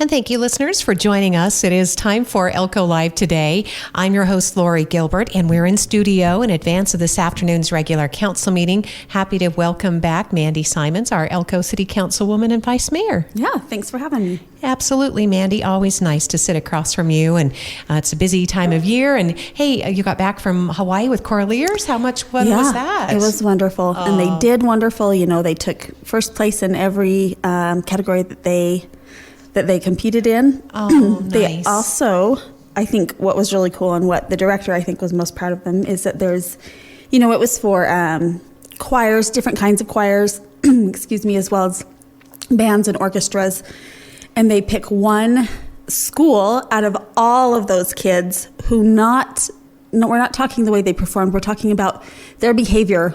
And thank you, listeners, for joining us. It is time for Elko Live today. I'm your host, Lori Gilbert, and we're in studio in advance of this afternoon's regular council meeting. Happy to welcome back Mandy Simons, our Elko City Councilwoman and Vice Mayor. Yeah, thanks for having me. Absolutely, Mandy. Always nice to sit across from you. And it's a busy time of year. And hey, you got back from Hawaii with Coraliers. How much fun was that? It was wonderful. And they did wonderful. You know, they took first place in every category that they competed in. They Nice. also, I think what was really cool and what the director I think was most proud of them is that there's, you know, it was for choirs, different kinds of choirs, excuse me, as well as bands and orchestras. And they pick one school out of all of those kids who we're not talking the way they performed. We're talking about their behavior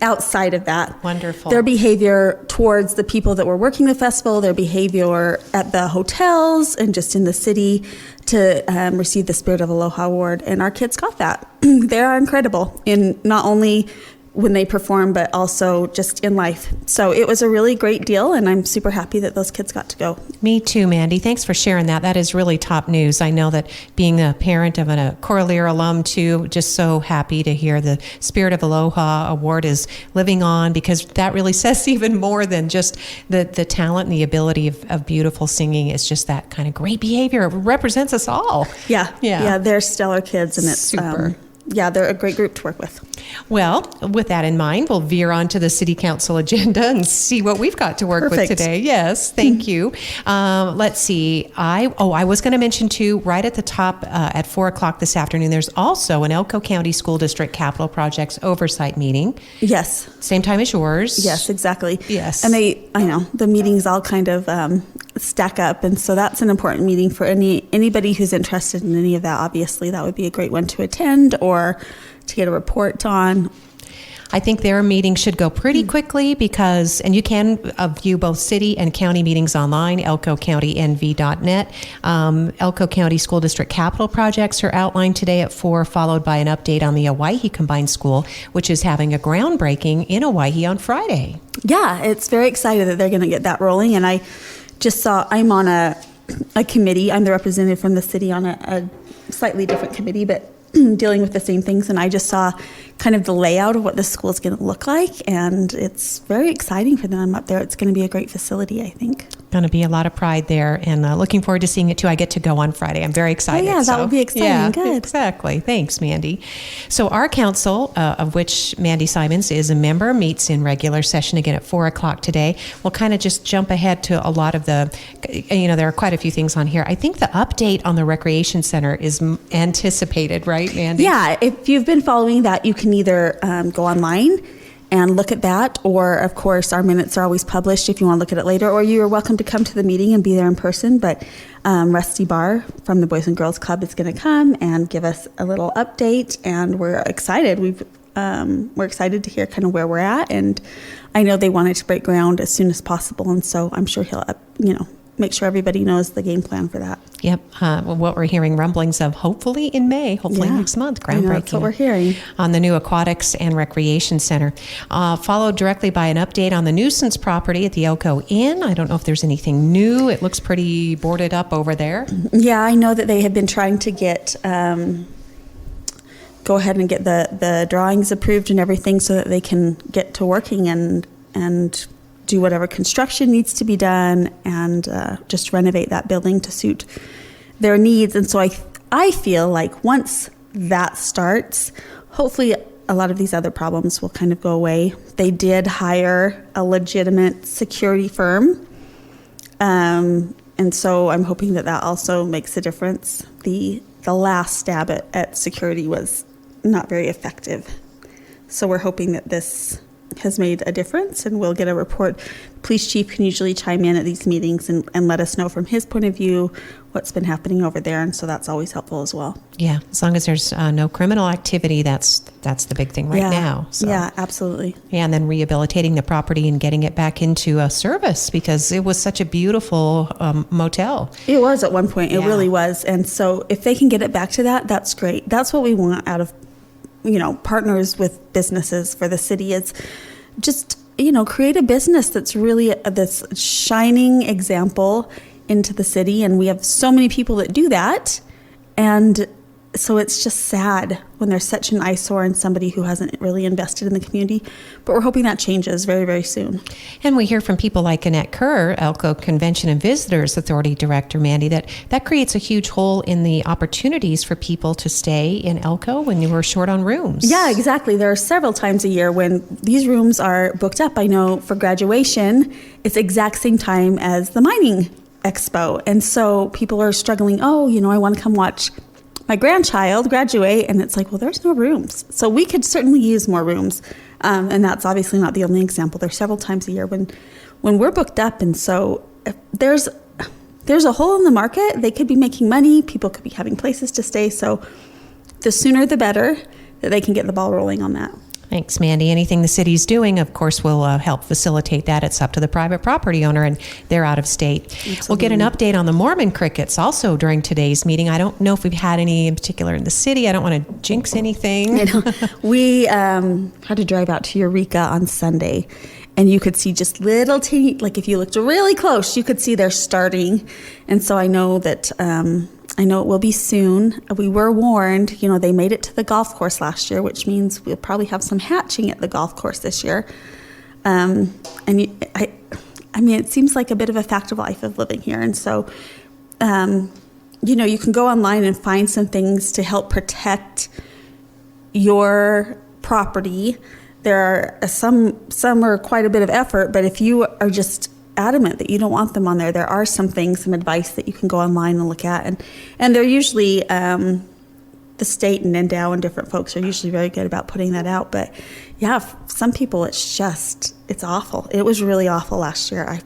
outside of that. Wonderful. Their behavior towards the people that were working the festival, their behavior at the hotels and just in the city to receive the Spirit of Aloha Award. And our kids got that. They are incredible in not only when they perform, but also just in life. So it was a really great deal, and I'm super happy that those kids got to go. Me too, Mandy. Thanks for sharing that. That is really top news. I know that being a parent of a Coralier alum too, just so happy to hear the Spirit of Aloha Award is living on, because that really says even more than just the talent and the ability of beautiful singing. It's just that kind of great behavior. It represents us all. Yeah, they're stellar kids, and it's super. They're a great group to work with. Well, with that in mind, we'll veer on to the City Council agenda and see what we've got to work with today. Yes, thank you. Let's see. I was going to mention too, right at the top at 4 o'clock this afternoon, there's also an Elko County School District Capital Projects Oversight meeting. Yes. Same time as yours. Yes, exactly. Yes. And I know, the meetings all kind of stack up, and so that's an important meeting for anybody who's interested in any of that. Obviously, that would be a great one to attend or to get a report on. I think their meeting should go pretty quickly because, and you can view both city and county meetings online, elkocountynv.net. Elko County School District capital projects are outlined today at 4, followed by an update on the Owyhee Combined School, which is having a groundbreaking in Owyhee on Friday. Yeah, it's very excited that they're going to get that rolling. And I just saw, I'm on a committee. I'm the representative from the city on a slightly different committee, but dealing with the same things, and I just saw kind of the layout of what the school is going to look like, and it's very exciting for them up there. It's going to be a great facility, I think. Going to be a lot of pride there, and looking forward to seeing it too. I get to go on Friday. I'm very excited. Oh, yeah, that would be exciting. Yeah, good. Exactly. Thanks, Mandy. So our council, of which Mandy Simons is a member, meets in regular session again at 4 o'clock today. We'll kind of just jump ahead to a lot of there are quite a few things on here. I think the update on the Recreation Center is anticipated, right, Mandy? Yeah, if you've been following that, you can either go online and look at that, or of course our minutes are always published if you want to look at it later, or you are welcome to come to the meeting and be there in person. But Rusty Barr from the Boys and Girls Club is going to come and give us a little update, and we're excited. We're excited to hear kind of where we're at, and I know they wanted to break ground as soon as possible, and so I'm sure he'll make sure everybody knows the game plan for that. Yep. What we're hearing rumblings of hopefully in May, next month, groundbreaking. That's what we're hearing. On the new Aquatics and Recreation Center. Followed directly by an update on the nuisance property at the Elko Inn. I don't know if there's anything new. It looks pretty boarded up over there. Yeah, I know that they have been trying to get, go ahead and get the drawings approved and everything so that they can get to working and do whatever construction needs to be done and just renovate that building to suit their needs. And so I feel like once that starts, hopefully a lot of these other problems will kind of go away. They did hire a legitimate security firm. And so I'm hoping that also makes a difference. The last stab at security was not very effective. So we're hoping that this has made a difference, and we'll get a report. Police chief can usually chime in at these meetings and let us know from his point of view what's been happening over there, and so that's always helpful as well. Yeah, as long as there's no criminal activity, that's the big thing right now. So. Yeah, absolutely. Yeah, and then rehabilitating the property and getting it back into a service, because it was such a beautiful motel. It was at one point. It really was. And so if they can get it back to that, that's great. That's what we want out of partners with businesses for the city, is just, create a business that's really this shining example into the city, and we have so many people that do that. And so it's just sad when there's such an eyesore and somebody who hasn't really invested in the community. But we're hoping that changes very, very soon. And we hear from people like Annette Kerr, Elko Convention and Visitors Authority Director, Mandy, that creates a huge hole in the opportunities for people to stay in Elko when you were short on rooms. Yeah, exactly. There are several times a year when these rooms are booked up. I know for graduation, it's exact same time as the mining expo. And so people are struggling, I want to come watch my grandchild graduate, and it's like, well, there's no rooms. So we could certainly use more rooms. And that's obviously not the only example. There's several times a year when we're booked up. And so if there's a hole in the market. They could be making money. People could be having places to stay. So the sooner the better that they can get the ball rolling on that. Thanks, Mandy. Anything the city's doing, of course, will help facilitate that. It's up to the private property owner, and they're out of state. Absolutely. We'll get an update on the Mormon crickets also during today's meeting. I don't know if we've had any in particular in the city. I don't want to jinx anything. We had to drive out to Eureka on Sunday, and you could see just little teeny, like if you looked really close, you could see they're starting. And so I know that it will be soon. We were warned, they made it to the golf course last year, which means we'll probably have some hatching at the golf course this year. It seems like a bit of a fact of life of living here. And so, you can go online and find some things to help protect your property. There are some are quite a bit of effort, but if you are just adamant that you don't want them on there are some things, some advice that you can go online and look at, and they're usually the state and NDOW and different folks are usually very good about putting that out. But yeah, some people it's awful. It was really awful last year.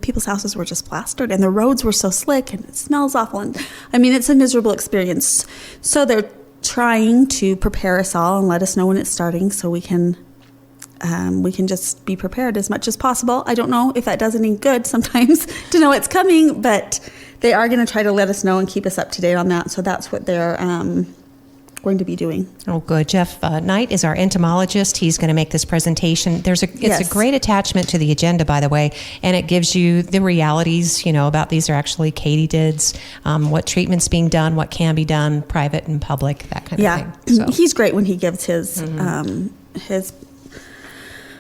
People's houses were just plastered and the roads were so slick and it smells awful, and it's a miserable experience. So they're trying to prepare us all and let us know when it's starting so we can just be prepared as much as possible. I don't know if that does any good sometimes to know it's coming, but they are going to try to let us know and keep us up to date on that. So that's what they're going to be doing. Oh, good. Jeff Knight is our entomologist. He's going to make this presentation. It's a great attachment to the agenda, by the way, and it gives you the realities, about these are actually katydids, what treatment's being done, what can be done, private and public, that kind of thing. So. He's great when he gives his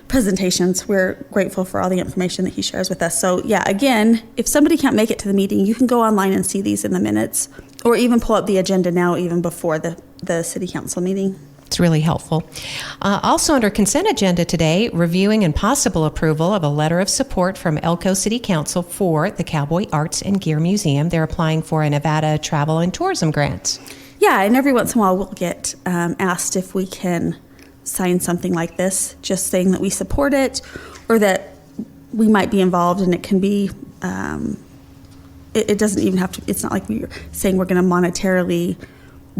presentations. We're grateful for all the information that he shares with us. So yeah, again, if somebody can't make it to the meeting, you can go online and see these in the minutes, or even pull up the agenda now, even before the city council meeting. It's really helpful. Also under consent agenda today, reviewing and possible approval of a letter of support from Elko City Council for the Cowboy Arts and Gear Museum. They're applying for a Nevada Travel and Tourism grant. Yeah, and every once in a while we'll get asked if we can sign something like this, just saying that we support it or that we might be involved, and it can be it doesn't even have to, it's not like we're saying we're going to monetarily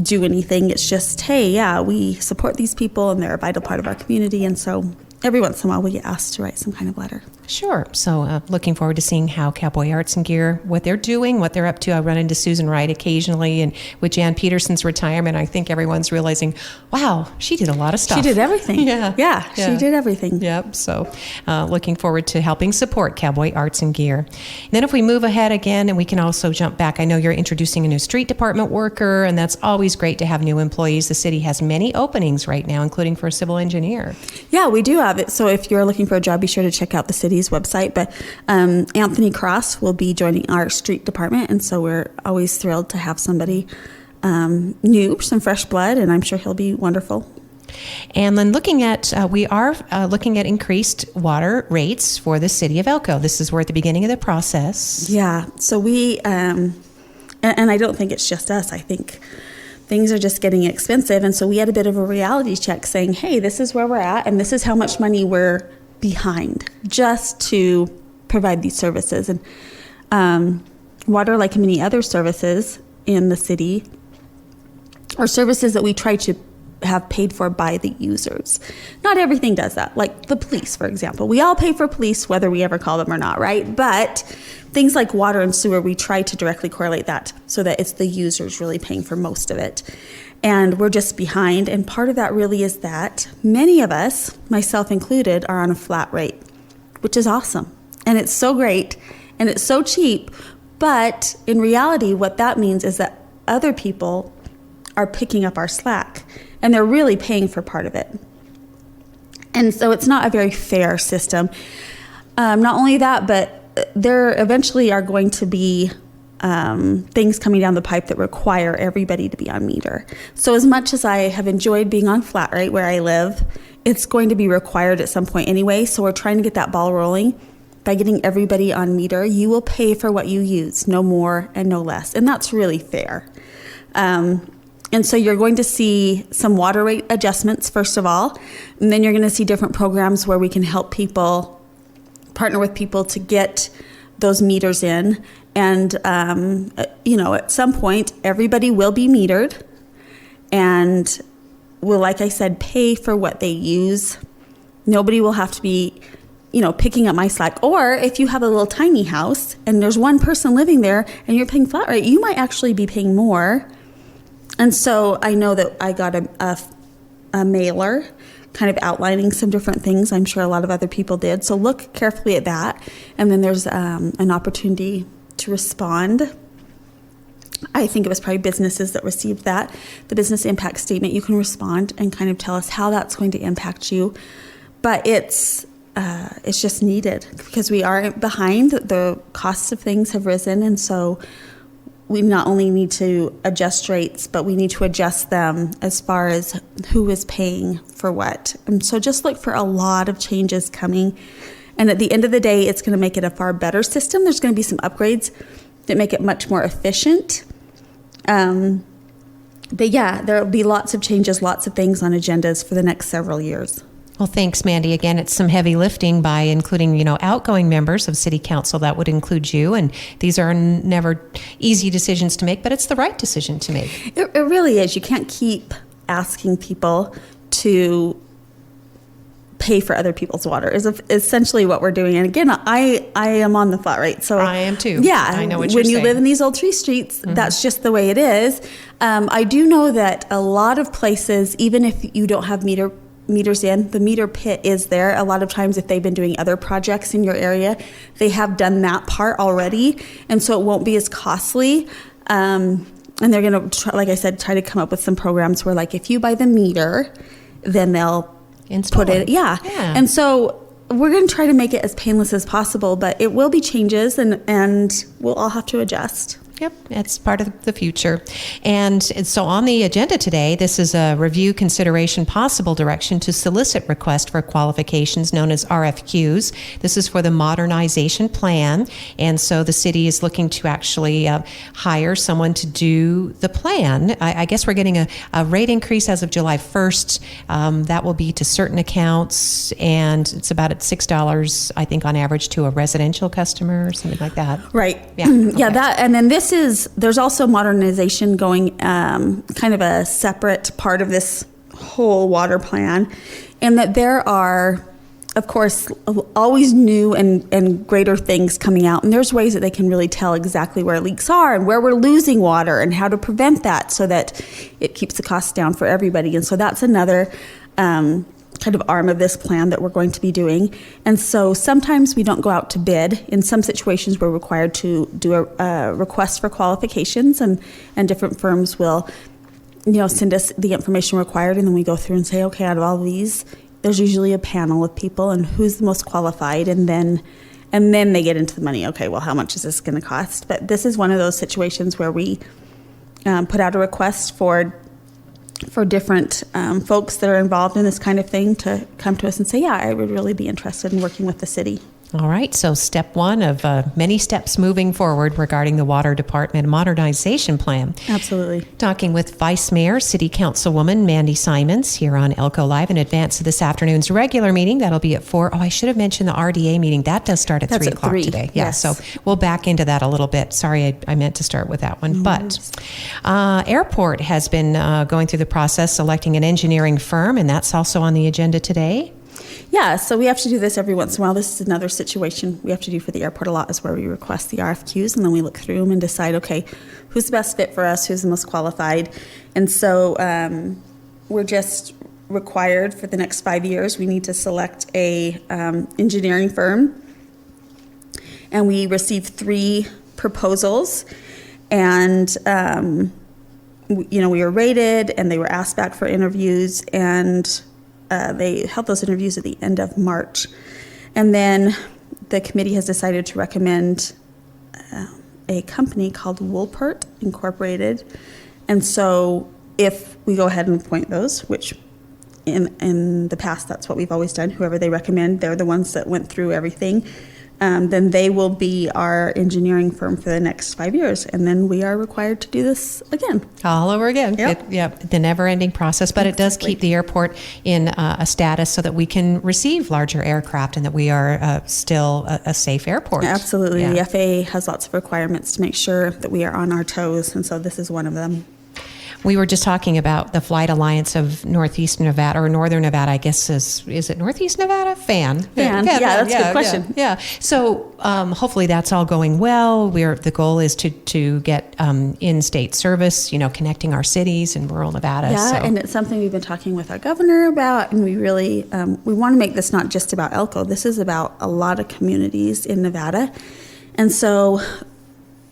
do anything. It's just, hey, yeah, we support these people and they're a vital part of our community. And so every once in a while we get asked to write some kind of letter. Sure. So looking forward to seeing how Cowboy Arts and Gear, what they're doing, what they're up to. I run into Susan Wright occasionally, and with Jan Peterson's retirement, I think everyone's realizing, wow, she did a lot of stuff. She did everything. Yeah, she did everything. Yep. So looking forward to helping support Cowboy Arts and Gear. And then if we move ahead again, and we can also jump back, I know you're introducing a new street department worker, and that's always great to have new employees. The city has many openings right now, including for a civil engineer. Yeah, we do have it. So if you're looking for a job, be sure to check out the city's website. But Anthony Cross will be joining our street department, and so we're always thrilled to have somebody new, some fresh blood, and I'm sure he'll be wonderful. And then we are looking at increased water rates for the city of Elko. This is we're at the beginning of the process. Yeah. So we, and I don't think it's just us. I think things are just getting expensive. And so we had a bit of a reality check saying, hey, this is where we're at, and this is how much money we're behind just to provide these services. And water, like many other services in the city, are services that we try to have paid for by the users. Not everything does that. Like the police, for example. We all pay for police whether we ever call them or not, right? But things like water and sewer, we try to directly correlate that so that it's the users really paying for most of it. And we're just behind. And part of that really is that many of us, myself included, are on a flat rate, which is awesome. And it's so great and it's so cheap. But in reality, what that means is that other people are picking up our slack and they're really paying for part of it. And so it's not a very fair system. Not only that, but there eventually are going to be things coming down the pipe that require everybody to be on meter. So as much as I have enjoyed being on flat rate where I live, it's going to be required at some point anyway. So we're trying to get that ball rolling by getting everybody on meter. You will pay for what you use, no more and no less. And that's really fair. And so you're going to see some water rate adjustments, first of all, and then you're going to see different programs where we can help people, partner with people to get those meters in. And, at some point, everybody will be metered and will, like I said, pay for what they use. Nobody will have to be, picking up my slack. Or if you have a little tiny house and there's one person living there and you're paying flat rate, you might actually be paying more. And so I know that I got a mailer kind of outlining some different things. I'm sure a lot of other people did. So look carefully at that. And then there's an opportunity to respond. I think it was probably businesses that received that. The business impact statement, you can respond and kind of tell us how that's going to impact you. But it's just needed because we are behind. The costs of things have risen. And so we not only need to adjust rates, but we need to adjust them as far as who is paying for what. And so just look for a lot of changes coming. And at the end of the day, it's going to make it a far better system. There's going to be some upgrades that make it much more efficient. But yeah, there will be lots of changes, lots of things on agendas for the next several years. Well, thanks, Mandy. Again, it's some heavy lifting by including, outgoing members of City Council. That would include you. And these are never easy decisions to make, but it's the right decision to make. It really is. You can't keep asking people to pay for other people's water is essentially what we're doing. And again, I am on the flat rate. So I am too. Yeah. I know what when you're you saying. live in these old tree streets, that's just the way it is. I do know that a lot of places, even if you don't have meters in, the meter pit is there. A lot of times if they've been doing other projects in your area, they have done that part already. And so it won't be as costly. And they're going to, like I said, try to come up with some programs where like if you buy the meter, then they'll put it. Yeah. And so we're going to try to make it as painless as possible, but it will be changes and we'll all have to adjust. Yep, it's part of the future. And so on the agenda today, this is a review, consideration, possible direction to solicit request for qualifications known as RFQs. This is for the Modernization plan. And so the city is looking to actually hire someone to do the plan. I guess we're getting a rate increase as of July 1st. That will be to certain accounts, and it's about at $6, I think, on average to a residential customer or something like that. Right. Yeah. Okay. Yeah, that, and then there's also modernization going, kind of a separate part of this whole water plan, and that there are, of course, always new and greater things coming out, and there's ways that they can really tell exactly where leaks are and where we're losing water and how to prevent that so that it keeps the costs down for everybody. And so that's another kind of arm of this plan that we're going to be doing. And so sometimes we don't go out to bid. In some situations, we're required to do a request for qualifications, and different firms will, send us the information required, and then we go through and say, okay, out of all of these, there's usually a panel of people, and who's the most qualified, and then they get into the money. Okay, well, how much is this going to cost? But this is one of those situations where we put out a request for different folks that are involved in this kind of thing to come to us and say, yeah, I would really be interested in working with the city. All right, so step one of many steps moving forward regarding the Water Department Modernization Plan. Absolutely. Talking with Vice Mayor, City Councilwoman Mandy Simons here on Elko Live in advance of this afternoon's regular meeting. That'll be at 4. Oh, I should have mentioned the RDA meeting. That does start at 3 o'clock today. Yeah, yes. So we'll back into that a little bit. Sorry, I meant to start with that one. But Airport has been going through the process selecting an engineering firm, and that's also on the agenda today. Yeah, so we have to do this every once in a while. This is another situation we have to do for the airport a lot, is where we request the RFQs, and then we look through them and decide, okay, who's the best fit for us, who's the most qualified. And so we're just required for the next 5 years, we need to select a engineering firm. and we received 3 proposals, and we were rated, and they were asked back for interviews, and they held those interviews at the end of March. And then the committee has decided to recommend a company called Woolpert Incorporated. And so if we go ahead and appoint those, which in the past that's what we've always done, whoever they recommend, they're the ones that went through everything, then they will be our engineering firm for the next 5 years. And then we are required to do this again. All over again. Yep. The never-ending process, but it does keep the airport in a status so that we can receive larger aircraft and that we are still a safe airport. Absolutely. Yeah. The FAA has lots of requirements to make sure that we are on our toes, and so this is one of them. We were just talking about the Flight Alliance of Northeast Nevada, or Northern Nevada, I guess is it Northeast Nevada? FAN. Yeah, that's a good question. Yeah. So hopefully that's all going well. The goal is to get in-state service, connecting our cities in rural Nevada. Yeah, so. And it's something we've been talking with our governor about, and we really we want to make this not just about Elko. This is about a lot of communities in Nevada, and so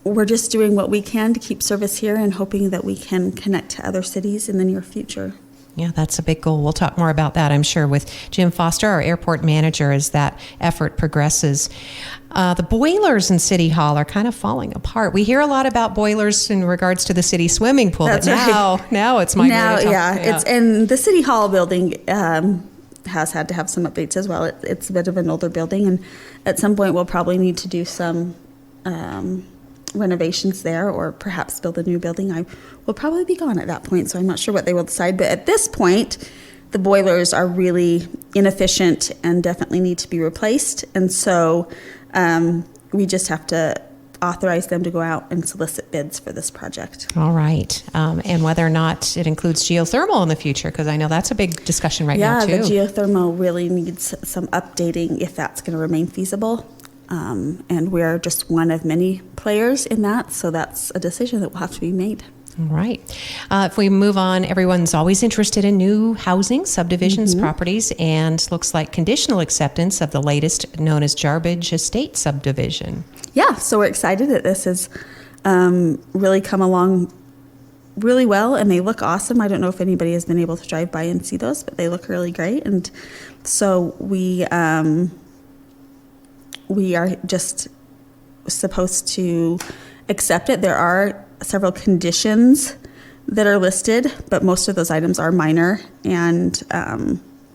we're just doing what we can to keep service here and hoping that we can connect to other cities in the near future. Yeah, that's a big goal. We'll talk more about that, I'm sure, with Jim Foster, our airport manager, as that effort progresses. The boilers in City Hall are kind of falling apart. We hear a lot about boilers in regards to the city swimming pool, That's but right. now it's migrated. It's and the City Hall building has had to have some updates as well. It's a bit of an older building, and at some point we'll probably need to do some renovations there, or perhaps build a new building. I will probably be gone at that point, so I'm not sure what they will decide. But at this point, the boilers are really inefficient and definitely need to be replaced. And so we just have to authorize them to go out and solicit bids for this project. All right. And whether or not it includes geothermal in the future, because I know that's a big discussion right now, too. Yeah, the geothermal really needs some updating if that's going to remain feasible. And we're just one of many players in that, so that's a decision that will have to be made. All right. If we move on, everyone's always interested in new housing, subdivisions, properties, and looks like conditional acceptance of the latest known as Jarbidge Estate subdivision. Yeah, so we're excited that this has really come along really well, and they look awesome. I don't know if anybody has been able to drive by and see those, but they look really great. And so we are just supposed to accept it. There are several conditions that are listed, but most of those items are minor, and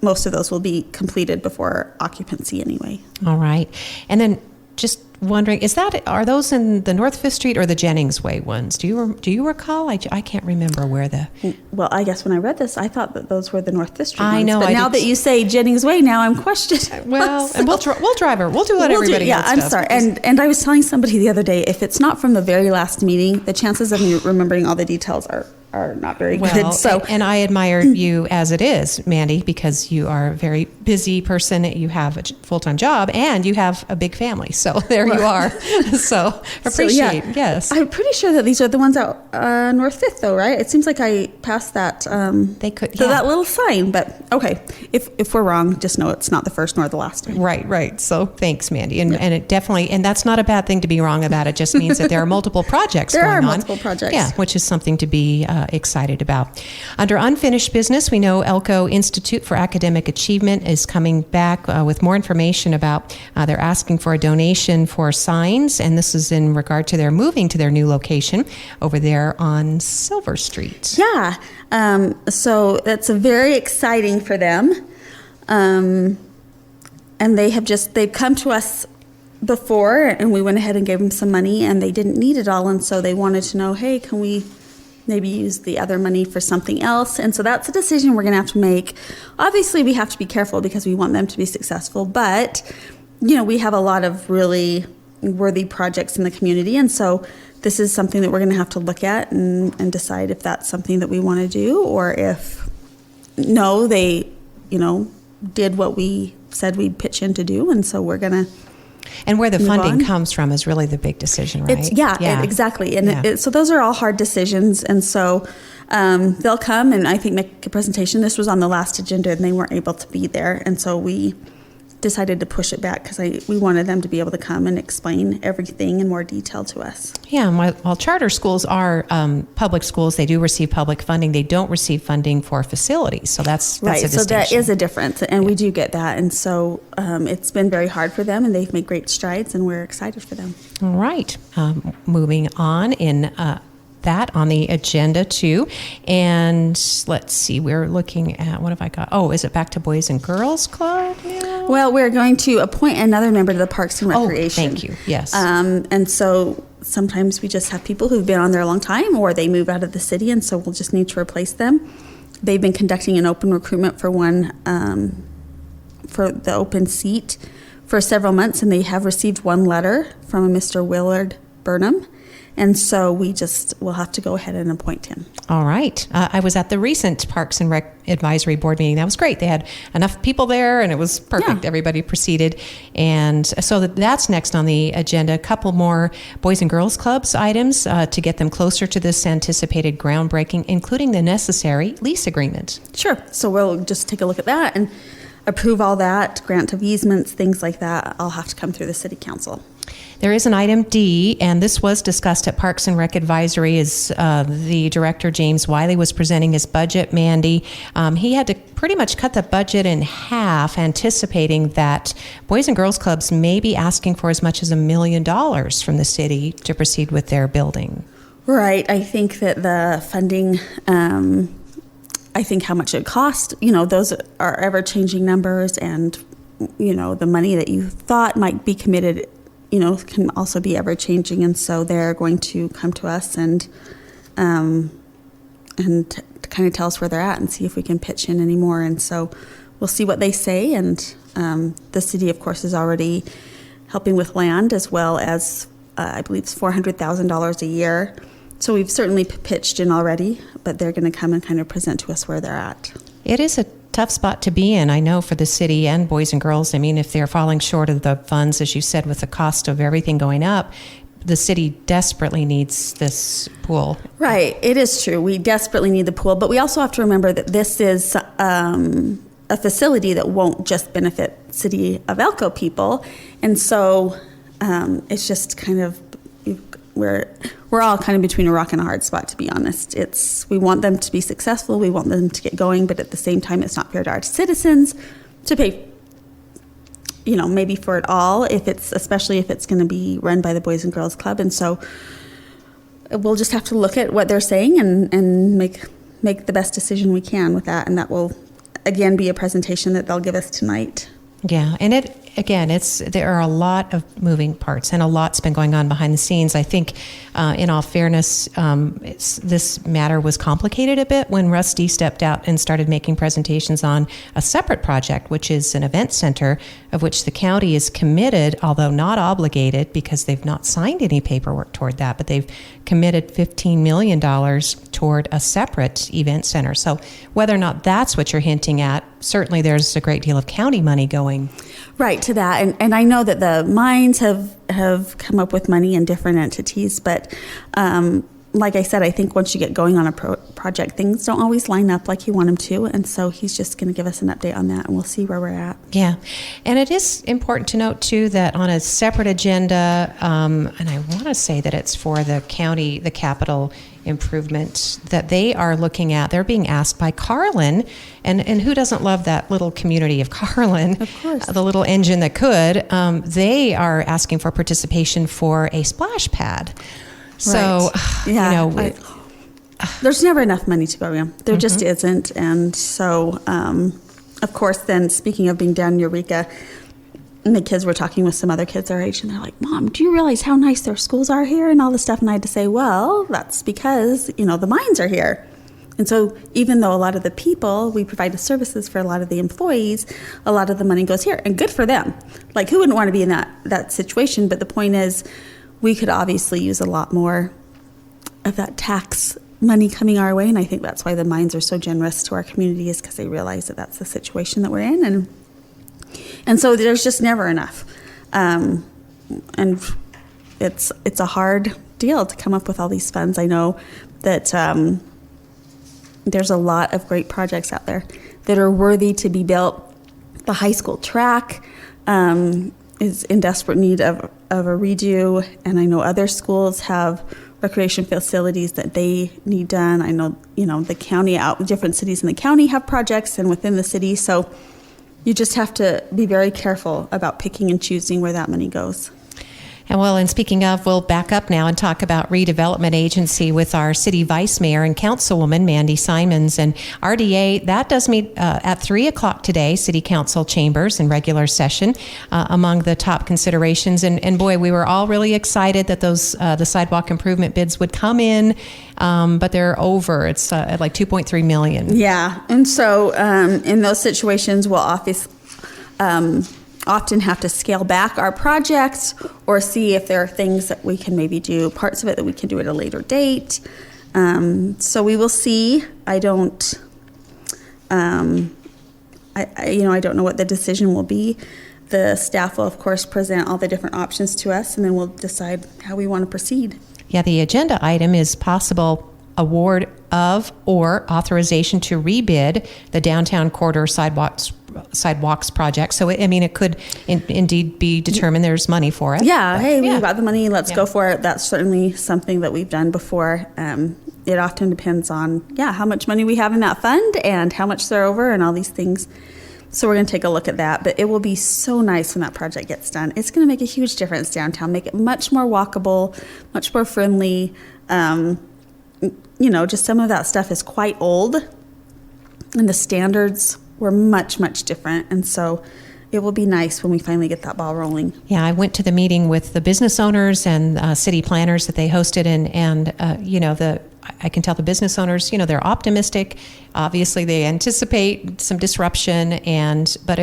most of those will be completed before occupancy anyway. All right. And then just wondering, are those in the North Fifth Street or the Jennings Way ones? Do you recall? I can't remember where the... Well, I guess when I read this, I thought that those were the North Fifth Street I ones. know. But now that you say Jennings Way, now I'm questioning. Well, so, and we'll drive her. We'll do what everybody else does. I'm sorry. And I was telling somebody the other day, if it's not from the very last meeting, the chances of me remembering all the details are not very good. So, and I admire you as it is, Mandy, because you are a very busy person. You have a full-time job and you have a big family. So there you are. So appreciate. Yes, I'm pretty sure that these are the ones out North Fifth, though, right? It seems like I passed that. They could. So that little sign, but okay. If we're wrong, just know it's not the first nor the last time. Right. So thanks, Mandy, and it definitely, and that's not a bad thing to be wrong about. It just means that there are multiple projects going on. There are multiple projects. Yeah, which is something to be excited about. Under unfinished business, we know Elko Institute for Academic Achievement is coming back with more information about they're asking for a donation for signs, and this is in regard to their moving to their new location over there on Silver Street. Yeah, so that's very exciting for them, and they've come to us before, and we went ahead and gave them some money, and they didn't need it all, and so they wanted to know, hey, can we maybe use the other money for something else? And so that's a decision we're going to have to make. Obviously, we have to be careful because we want them to be successful, but we have a lot of really worthy projects in the community, and so this is something that we're going to have to look at and decide if that's something that we want to do, or if no, they did what we said we'd pitch in to do, and so we're going to. And where the funding comes from is really the big decision, right? Exactly. And so those are all hard decisions. And so they'll come and I think make a presentation. This was on the last agenda and they weren't able to be there. And so we decided to push it back because we wanted them to be able to come and explain everything in more detail to us. Yeah, and while charter schools are public schools, they do receive public funding. They don't receive funding for facilities, so that's right. a distinction. So that is a difference, and we do get that. And so it's been very hard for them, and they've made great strides, and we're excited for them. All right, moving on in that on the agenda too. And let's see, we're looking at, what have I got? Oh, is it back to Boys and Girls Club now? Well, we're going to appoint another member to the Parks and Recreation. Oh, thank you. Yes. And so sometimes we just have people who've been on there a long time, or they move out of the city, and so we'll just need to replace them. They've been conducting an open recruitment for for the open seat for several months, and they have received one letter from a Mr. Willard Burnham. And so we'll have to go ahead and appoint him. All right. I was at the recent Parks and Rec Advisory Board meeting. That was great. They had enough people there, and it was perfect. Yeah. Everybody proceeded. And so that's next on the agenda. A couple more Boys and Girls Clubs items to get them closer to this anticipated groundbreaking, including the necessary lease agreement. Sure. So we'll just take a look at that and approve all that, grant of easements, things like that. I'll have to come through the City Council. There is an item D, and this was discussed at Parks and Rec Advisory as the director, James Wiley, was presenting his budget, Mandy. He had to pretty much cut the budget in half, anticipating that Boys and Girls Clubs may be asking for as much as $1 million from the city to proceed with their building. Right. I think that the funding, I think how much it costs, those are ever-changing numbers, and, the money that you thought might be committed can also be ever changing, and so they're going to come to us and kind of tell us where they're at and see if we can pitch in any more. And so we'll see what they say. And the city, of course, is already helping with land, as well as I believe it's $400,000 a year. So we've certainly pitched in already, but they're going to come and kind of present to us where they're at. It is a tough spot to be in, I know, for the city and Boys and Girls. I mean, if they're falling short of the funds, as you said, with the cost of everything going up, the city desperately needs this pool. Right. It is true. We desperately need the pool, but we also have to remember that this is a facility that won't just benefit City of Elko people. And so it's just kind of, we're all kind of between a rock and a hard spot, to be honest. We want them to be successful, we want them to get going, but at the same time, it's not fair to our citizens to pay, maybe for it all, especially if it's going to be run by the Boys and Girls Club. And so we'll just have to look at what they're saying and make the best decision we can with that. And that will, again, be a presentation that they'll give us tonight. Yeah, and there are a lot of moving parts, and a lot's been going on behind the scenes. I think, in all fairness, this matter was complicated a bit when Rusty stepped out and started making presentations on a separate project, which is an event center, of which the county is committed, although not obligated, because they've not signed any paperwork toward that, but they've committed $15 million toward a separate event center. So whether or not that's what you're hinting at, certainly there's a great deal of county money going. Right, to that. And I know that the mines have come up with money in different entities, but like I said, I think once you get going on a project, things don't always line up like you want them to. And so he's just going to give us an update on that, and we'll see where we're at. Yeah. And it is important to note, too, that on a separate agenda, and I want to say that it's for the county, the capital improvement, that they're being asked by Carlin, and who doesn't love that little community of Carlin, of course, the little engine that could, they are asking for participation for a splash pad. So, right. There's never enough money to go around. There just isn't. And so, of course, then speaking of being down in Eureka, and the kids were talking with some other kids our age, and they're like, Mom, do you realize how nice their schools are here and all this stuff? And I had to say, well, that's because, the mines are here. And so even though a lot of the people, we provide the services for a lot of the employees, a lot of the money goes here, and good for them. Like, who wouldn't want to be in that situation? But the point is, we could obviously use a lot more of that tax money coming our way, and I think that's why the mines are so generous to our community, is because they realize that that's the situation that we're in, and so there's just never enough, and it's a hard deal to come up with all these funds. I know that there's a lot of great projects out there that are worthy to be built. The high school track, is in desperate need of a redo, and I know other schools have recreation facilities that they need done. I know, the county different cities in the county have projects and within the city, so you just have to be very careful about picking and choosing where that money goes. And speaking of, we'll back up now and talk about Redevelopment Agency with our City Vice Mayor and Councilwoman Simons. And RDA, that does meet at 3 o'clock today, City Council chambers in regular session, among the top considerations. And boy, we were all really excited that those the sidewalk improvement bids would come in, but they're over. It's at like $2.3 million. Yeah, and so in those situations, we'll often have to scale back our projects or see if there are things that we can maybe do, parts of it that we can do at a later date. So we will see. I don't know what the decision will be. The staff will, of course, present all the different options to us, and then we'll decide how we want to proceed. Yeah, the agenda item is possible award of or authorization to rebid the downtown corridor sidewalks project. So, it could indeed be determined there's money for it. Yeah, we've got the money, let's go for it. That's certainly something that we've done before. It often depends on, how much money we have in that fund and how much they're over and all these things. So we're going to take a look at that. But it will be so nice when that project gets done. It's going to make a huge difference downtown, make it much more walkable, much more friendly. Just some of that stuff is quite old, and the standards were much, much different. And so it will be nice when we finally get that ball rolling. Yeah, I went to the meeting with the business owners and city planners that they hosted, and I can tell the business owners, they're optimistic. Obviously, they anticipate some disruption, but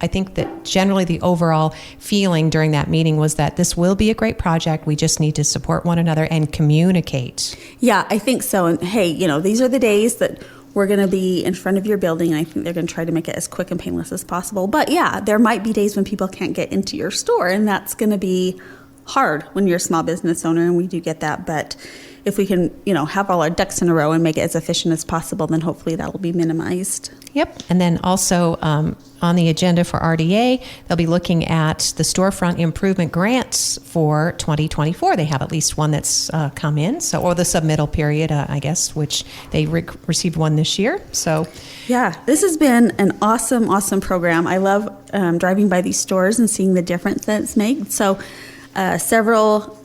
I think that generally the overall feeling during that meeting was that this will be a great project. We just need to support one another and communicate. Yeah, I think so. And hey, these are the days that we're going to be in front of your building, and I think they're going to try to make it as quick and painless as possible. But yeah, there might be days when people can't get into your store, and that's going to be hard when you're a small business owner, and we do get that. But if we can, have all our ducks in a row and make it as efficient as possible, then hopefully that will be minimized. Yep. And then also on the agenda for RDA, they'll be looking at the storefront improvement grants for 2024. They have at least one that's come in, or the submittal period, I guess, which they received one this year. So, yeah, this has been an awesome, awesome program. I love driving by these stores and seeing the difference that it's made. So, several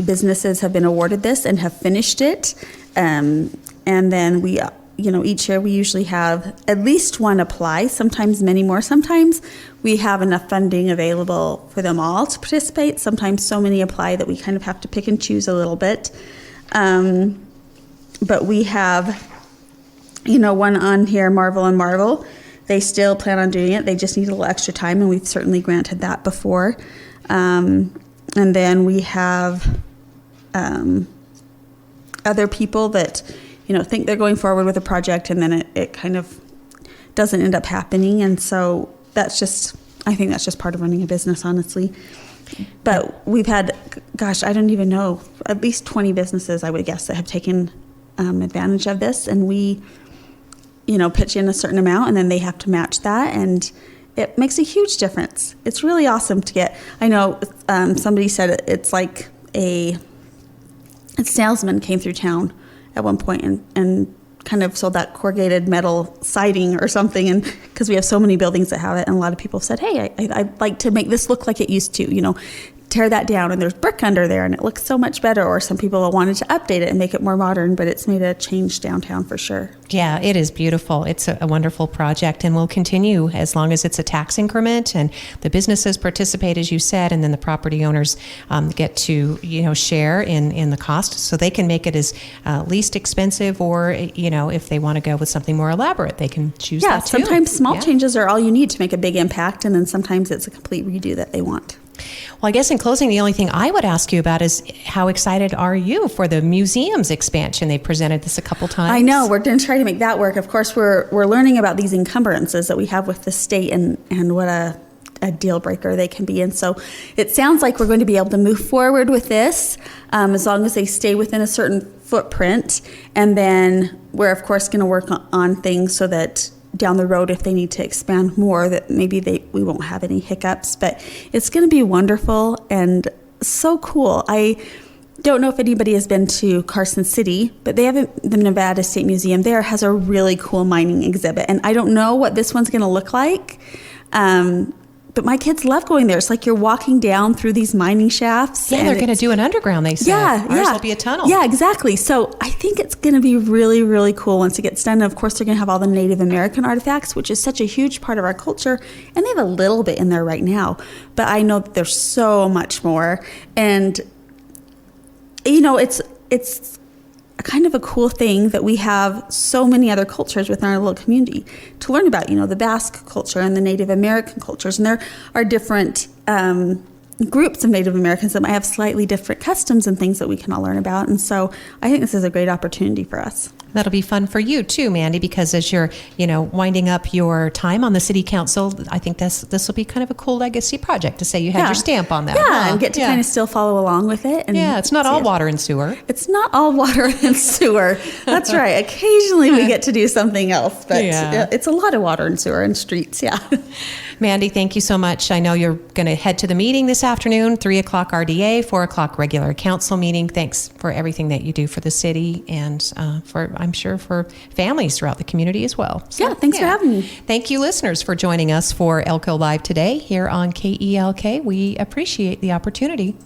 businesses have been awarded this and have finished it. And then we, each year we usually have at least one apply, sometimes many more. Sometimes we have enough funding available for them all to participate. Sometimes so many apply that we kind of have to pick and choose a little bit. But we have, one on here, Marvel and Marvel. They still plan on doing it. They just need a little extra time, and we've certainly granted that before. And then we have other people that, think they're going forward with a project, and then it kind of doesn't end up happening. And so I think that's just part of running a business, honestly. But we've had, I don't even know, at least 20 businesses, I would guess, that have taken advantage of this. And we, pitch in a certain amount, and then they have to match that. And it makes a huge difference. It's really awesome to get. I know somebody said it's like a salesman came through town at one point and kind of sold that corrugated metal siding or something, and because we have so many buildings that have it, and a lot of people said, hey, I'd like to make this look like it used to, tear that down, and there's brick under there and it looks so much better. Or some people wanted to update it and make it more modern, but it's made a change downtown for sure. Yeah, it is beautiful. It's a wonderful project, and will continue as long as it's a tax increment and the businesses participate, as you said, and then the property owners get to share in the cost, so they can make it as least expensive, or if they want to go with something more elaborate, they can choose that too. Sometimes small changes are all you need to make a big impact, and then sometimes it's a complete redo that they want. Well, I guess in closing, the only thing I would ask you about is how excited are you for the museum's expansion? They presented this a couple times. I know. We're going to try to make that work. Of course, we're learning about these encumbrances that we have with the state and what a deal breaker they can be. And so it sounds like we're going to be able to move forward with this as long as they stay within a certain footprint. And then we're, of course, going to work on things so that down the road if they need to expand more, that maybe we won't have any hiccups. But it's going to be wonderful and so cool. I don't know if anybody has been to Carson City, but the Nevada State Museum there has a really cool mining exhibit. And I don't know what this one's going to look like. But my kids love going there. It's like you're walking down through these mining shafts. Yeah, they're going to do an underground, they said. Yeah, Ours will be a tunnel. Yeah, exactly. So I think it's going to be really, really cool once it gets done. And of course, they're going to have all the Native American artifacts, which is such a huge part of our culture. And they have a little bit in there right now. But I know that there's so much more. And, you know, it's kind of a cool thing that we have so many other cultures within our little community to learn about, you know, the Basque culture and the Native American cultures. And there are different groups of Native Americans that might have slightly different customs and things that we can all learn about. And so I think this is a great opportunity for us. That'll be fun for you too, Mandy, because as you're, you know, winding up your time on the city council, I think this will be kind of a cool legacy project to say you had your stamp on that. Yeah, and get to kind of still follow along with it. And it's not all water and sewer. It's not all water and sewer. That's right. Occasionally we get to do something else, but it's a lot of water and sewer and streets, Mandy, thank you so much. I know you're going to head to the meeting this afternoon, 3 o'clock RDA, 4 o'clock regular council meeting. Thanks for everything that you do for the city and I'm sure for families throughout the community as well. So, thanks for having me. Thank you, listeners, for joining us for Elko Live today here on KELK. We appreciate the opportunity.